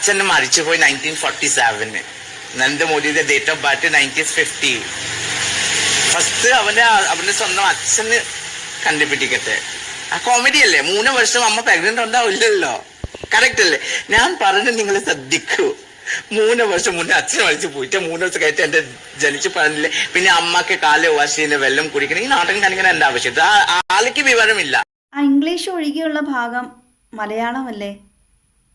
അച്ഛൻ മരിച്ചുപോയി 1947. നരേന്ദ്രമോദിയുടെ ഡേറ്റ് ഓഫ് ബർത്ത് 1950. ഫസ്റ്റ് അവന്റെ സ്വന്തം അച്ഛന് കണ്ടുപിടിക്കട്ടെ. ആ കോമഡി അല്ലേ? 3 വർഷം അമ്മ പ്രഗ്നന്റ് ഉണ്ടാവില്ലല്ലോ. കറക്റ്റ് അല്ലേ? ഞാൻ പറഞ്ഞ് നിങ്ങൾ ശ്രദ്ധിക്കൂ. 3 വർഷം മുന്നേ അച്ഛൻ മരിച്ചു പോയിട്ട് 3 ദിവസം കഴിഞ്ഞിട്ട് എന്റെ ജനിച്ചു പറഞ്ഞില്ലേ. പിന്നെ അമ്മക്ക് കാല് വാശിന്റെ വെള്ളം കുടിക്കണം. ഈ നാടകം കാണിക്കാൻ എന്റെ ആവശ്യം. ആൾക്ക് വിവരമില്ല. ആ ഇംഗ്ലീഷ് ഒഴികെയുള്ള ഭാഗം മലയാളമല്ലേ?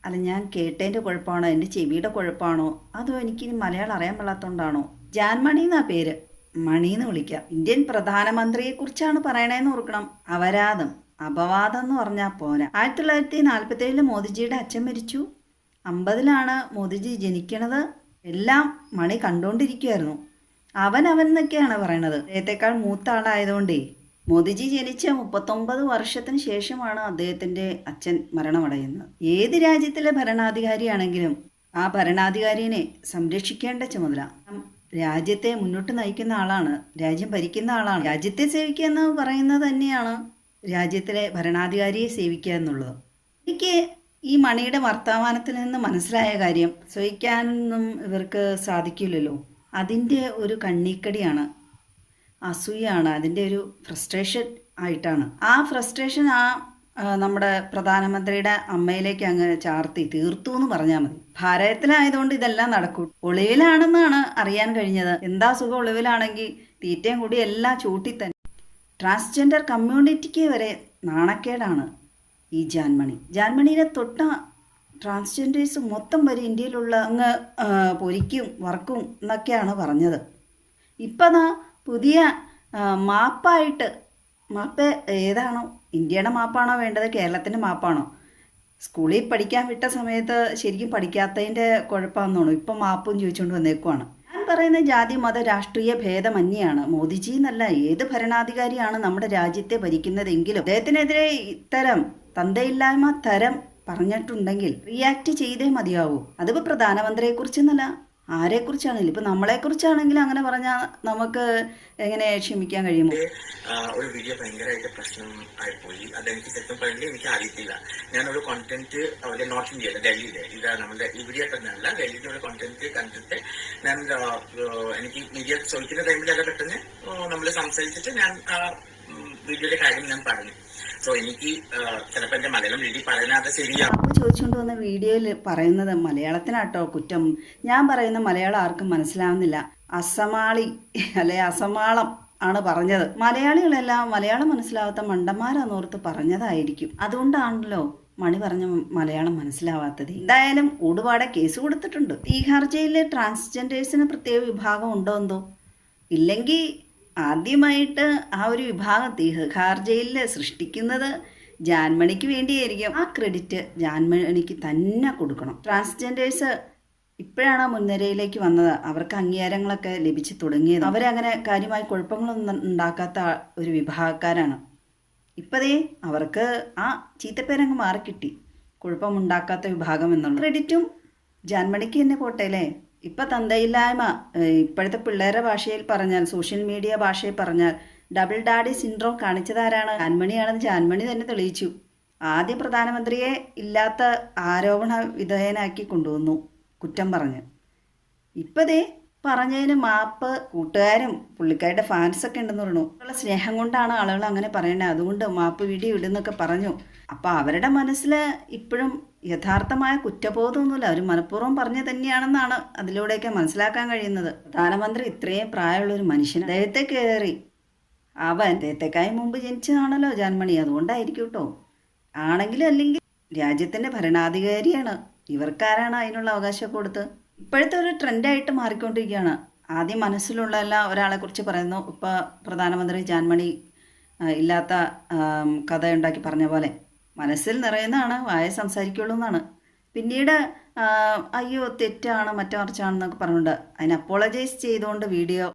അല്ല, ഞാൻ കേട്ടതിൻ്റെ കുഴപ്പമാണോ, എൻ്റെ ചെവിയുടെ കുഴപ്പമാണോ, അതോ എനിക്ക് മലയാളം അറിയാൻ പാടാത്തതുകൊണ്ടാണോ? ജാൻമണി എന്നാ പേര്, മണിന്ന് വിളിക്കാം. ഇന്ത്യൻ പ്രധാനമന്ത്രിയെക്കുറിച്ചാണ് പറയണേന്ന് ഓർക്കണം. അപരാധം, അപവാദം എന്ന് പറഞ്ഞാൽ പോരാ. 1947 മോദിജിയുടെ അച്ഛൻ മരിച്ചു. 50 മോദിജി ജനിക്കണത്. എല്ലാം മണി കണ്ടുകൊണ്ടിരിക്കുമായിരുന്നു. അവൻ എന്നൊക്കെയാണ് പറയണത്. അദ്ദേഹത്തെക്കാൾ മൂത്ത ആളായതുകൊണ്ടേ മോദിജി ജനിച്ച 39 വർഷത്തിന് ശേഷമാണ് അദ്ദേഹത്തിൻ്റെ അച്ഛൻ മരണമടയുന്നത്. ഏത് രാജ്യത്തിലെ ഭരണാധികാരിയാണെങ്കിലും ആ ഭരണാധികാരിയെ സംരക്ഷിക്കേണ്ട ചുമതല രാജ്യത്തെ മുന്നോട്ട് നയിക്കുന്ന ആളാണ്, രാജ്യം ഭരിക്കുന്ന ആളാണ്. രാജ്യത്തെ സേവിക്കുക എന്ന് പറയുന്നത് തന്നെയാണ് രാജ്യത്തിലെ ഭരണാധികാരിയെ സേവിക്കുക എന്നുള്ളത്. എനിക്ക് ഈ മണിയുടെ വർത്തമാനത്തിൽ നിന്ന് മനസ്സിലായ കാര്യം, സഹിക്കാനൊന്നും ഇവർക്ക് സാധിക്കില്ലല്ലോ. അതിൻ്റെ ഒരു കണ്ണിക്കടിയാണ്, അസൂയാണ്, അതിൻ്റെ ഒരു ഫ്രസ്ട്രേഷൻ ആയിട്ടാണ്. ആ ഫ്രസ്ട്രേഷൻ നമ്മുടെ പ്രധാനമന്ത്രിയുടെ അമ്മയിലേക്ക് അങ്ങ് ചാർത്തി തീർത്തു എന്ന് പറഞ്ഞാൽ മതി. ഭാരതത്തിലായതുകൊണ്ട് ഇതെല്ലാം നടക്കും. ഒളിവിലാണെന്നാണ് അറിയാൻ കഴിഞ്ഞത്. എന്താ സുഖം ഒളിവിലാണെങ്കിൽ, തീറ്റയും കൂടി എല്ലാം ചൂട്ടിത്തന്നെ. ട്രാൻസ്ജെൻഡർ കമ്മ്യൂണിറ്റിക്ക് വരെ നാണക്കേടാണ് ഈ ജാൻമണിയെ തൊട്ട ട്രാൻസ്ജെൻഡേഴ്സ് മൊത്തം വരെ ഇന്ത്യയിലുള്ള അങ്ങ് പൊരിക്കും വറക്കും എന്നൊക്കെയാണ് പറഞ്ഞത്. ഇപ്പം പുതിയ മാപ്പ് ഏതാണോ, ഇന്ത്യയുടെ മാപ്പാണോ വേണ്ടത്, കേരളത്തിൻ്റെ മാപ്പാണോ? സ്കൂളിൽ പഠിക്കാൻ വിട്ട സമയത്ത് ശരിക്കും പഠിക്കാത്തതിൻ്റെ കുഴപ്പമാണെന്നാണോ ഇപ്പം മാപ്പും ചോദിച്ചുകൊണ്ട് വന്നേക്കുവാണ്. ഞാൻ പറയുന്ന ജാതി മത രാഷ്ട്രീയ ഭേദമന്യാണ്. മോദിജി എന്നല്ല, ഏത് ഭരണാധികാരിയാണ് നമ്മുടെ രാജ്യത്തെ ഭരിക്കുന്നതെങ്കിലും അദ്ദേഹത്തിനെതിരെ ഇത്തരം തന്തയില്ലായ്മ തരം പറഞ്ഞിട്ടുണ്ടെങ്കിൽ റിയാക്ട് ചെയ്തേ മതിയാവൂ. അതിപ്പോൾ പ്രധാനമന്ത്രിയെക്കുറിച്ചെന്നല്ല, ആരെക്കുറിച്ചാണെങ്കിലും. ഇപ്പൊ നമ്മളെക്കുറിച്ചാണെങ്കിലും അങ്ങനെ പറഞ്ഞാൽ നമുക്ക് എങ്ങനെ ക്ഷമിക്കാൻ കഴിയുമോ? ഒരു വീഡിയോ ഭയങ്കരമായിട്ട് പ്രശ്നം ആയിപ്പോയി. അതെനിക്ക് സത്യം പറഞ്ഞില്ല, എനിക്ക് അറിയത്തില്ല. ഞാനൊരു കോണ്ടന്റ് അവിടെ നോർത്ത് ഇന്ത്യയിലെ ഡൽഹിയിലെ, ഇത് നമ്മുടെ ഇവിടെ തന്നെയല്ല, ഡൽഹിയിലെ ഒരു കോണ്ടന്റ് കണ്ടിട്ട് ഞാൻ എനിക്ക് മീഡിയ ചോദിക്കുന്ന ടൈമിൽ അത് പെട്ടെന്ന് നമ്മൾ സംസാരിച്ചിട്ട് ഞാൻ വീഡിയോയുടെ കാര്യം ഞാൻ പറഞ്ഞു. സോ എനിക്ക് ചിലപ്പോൾ എന്റെ മലയാളം രീതി പറയുന്നത് ശരിയാണ്. അപ്പോൾ ചോദിച്ചുകൊണ്ട് വന്ന വീഡിയോയിൽ പറയുന്നത് മലയാളത്തിനാട്ടോ കുറ്റം. ഞാൻ പറയുന്ന മലയാളം ആർക്കും മനസ്സിലാവുന്നില്ല. അസമാളി അല്ലെ അസമാളം ആണ് പറഞ്ഞത്. മലയാളികളെല്ലാം മലയാളം മനസ്സിലാവാത്ത മണ്ടന്മാരാന്നോർത്ത് പറഞ്ഞതായിരിക്കും. അതുകൊണ്ടാണല്ലോ മണി പറഞ്ഞ മലയാളം മനസ്സിലാവാത്തത്. എന്തായാലും ഓടുപാടെ കേസ് കൊടുത്തിട്ടുണ്ട്. തീഹാർ ജയിലിലെ ട്രാൻസ്ജെൻഡേഴ്സിന് പ്രത്യേക വിഭാഗം ഉണ്ടോ എന്തോ? ഇല്ലെങ്കിൽ ആദ്യമായിട്ട് ആ ഒരു വിഭാഗം തീഹാർ ജയിലിൽ സൃഷ്ടിക്കുന്നത് ജാൻമണിക്ക് വേണ്ടിയായിരിക്കും. ആ ക്രെഡിറ്റ് ജാൻമണിക്ക് തന്നെ കൊടുക്കണം. ട്രാൻസ്ജെൻഡേഴ്സ് ഇപ്പോഴാണ് മുൻനിരയിലേക്ക് വന്നത്. അവർക്ക് അംഗീകാരങ്ങളൊക്കെ ലഭിച്ചു തുടങ്ങിയത്. അവരങ്ങനെ കാര്യമായി കുഴപ്പങ്ങളൊന്നും ഉണ്ടാക്കാത്ത ഒരു വിഭാഗക്കാരാണ്. ഇപ്പതേ അവർക്ക് ആ ചീത്തപ്പേരങ്ങ് മാറിക്കിട്ടി, കുഴപ്പമുണ്ടാക്കാത്ത വിഭാഗം എന്നുള്ള ക്രെഡിറ്റും ജാൻമണിക്ക് തന്നെ പോട്ടെ അല്ലേ. ഇപ്പം തന്തയില്ലായ്മ, ഇപ്പോഴത്തെ പിള്ളേരുടെ ഭാഷയിൽ പറഞ്ഞാൽ, സോഷ്യൽ മീഡിയ ഭാഷയിൽ പറഞ്ഞാൽ ഡബിൾ ഡാഡി സിൻഡ്രോം കാണിച്ചതാരാണ്? ജാൻമണിയാണെന്ന് ജാൻമണി തന്നെ തെളിയിച്ചു. ആദ്യ പ്രധാനമന്ത്രിയെ ഇല്ലാത്ത ആരോപണ വിധേയനാക്കി കൊണ്ടുവന്നു കുറ്റം പറഞ്ഞ്. ഇപ്പതേ പറഞ്ഞതിന് മാപ്പ് കൂട്ടുകാരും പുള്ളിക്കാരുടെ ഫാൻസൊക്കെ ഉണ്ടെന്ന് പറഞ്ഞു. ഉള്ള സ്നേഹം കൊണ്ടാണ് ആളുകൾ അങ്ങനെ പറയണേ, അതുകൊണ്ട് മാപ്പ് വീഡിയോ ഇടുന്നൊക്കെ പറഞ്ഞു. അപ്പം അവരുടെ മനസ്സിൽ ഇപ്പോഴും യഥാർത്ഥമായ കുറ്റബോധമൊന്നുമില്ല. അവർ മനഃപൂർവ്വം പറഞ്ഞു തന്നെയാണെന്നാണ് അതിലൂടെയൊക്കെ മനസ്സിലാക്കാൻ കഴിയുന്നത്. പ്രധാനമന്ത്രി ഇത്രയും പ്രായമുള്ളൊരു മനുഷ്യൻ, അദ്ദേഹത്തെ കയറി അദ്ദേഹത്തെക്കായി മുമ്പ് ജനിച്ചതാണല്ലോ ജാൻമണി, അതുകൊണ്ടായിരിക്കും കേട്ടോ. ആണെങ്കിലും അല്ലെങ്കിൽ രാജ്യത്തിൻ്റെ ഭരണാധികാരിയാണ്, ഇവർക്കാരാണ് അതിനുള്ള അവകാശമൊക്കെ കൊടുത്ത്. ഇപ്പോഴത്തെ ഒരു ട്രെൻഡായിട്ട് മാറിക്കൊണ്ടിരിക്കുകയാണ്. ആദ്യം മനസ്സിലുള്ള എല്ലാം ഒരാളെ കുറിച്ച് പറയുന്നു. ഇപ്പോൾ പ്രധാനമന്ത്രി ജാൻമണി ഇല്ലാത്ത കഥ ഉണ്ടാക്കി പറഞ്ഞ പോലെ മനസ്സിൽ നിറയുന്നതാണ്, വായ സംസാരിക്കുള്ളൂ എന്നാണ്. പിന്നീട് അയ്യോ തെറ്റാണ് മറ്റു മറിച്ചാണെന്നൊക്കെ പറഞ്ഞുകൊണ്ട് അതിന് അപ്പോളജൈസ് ചെയ്തുകൊണ്ട് വീഡിയോ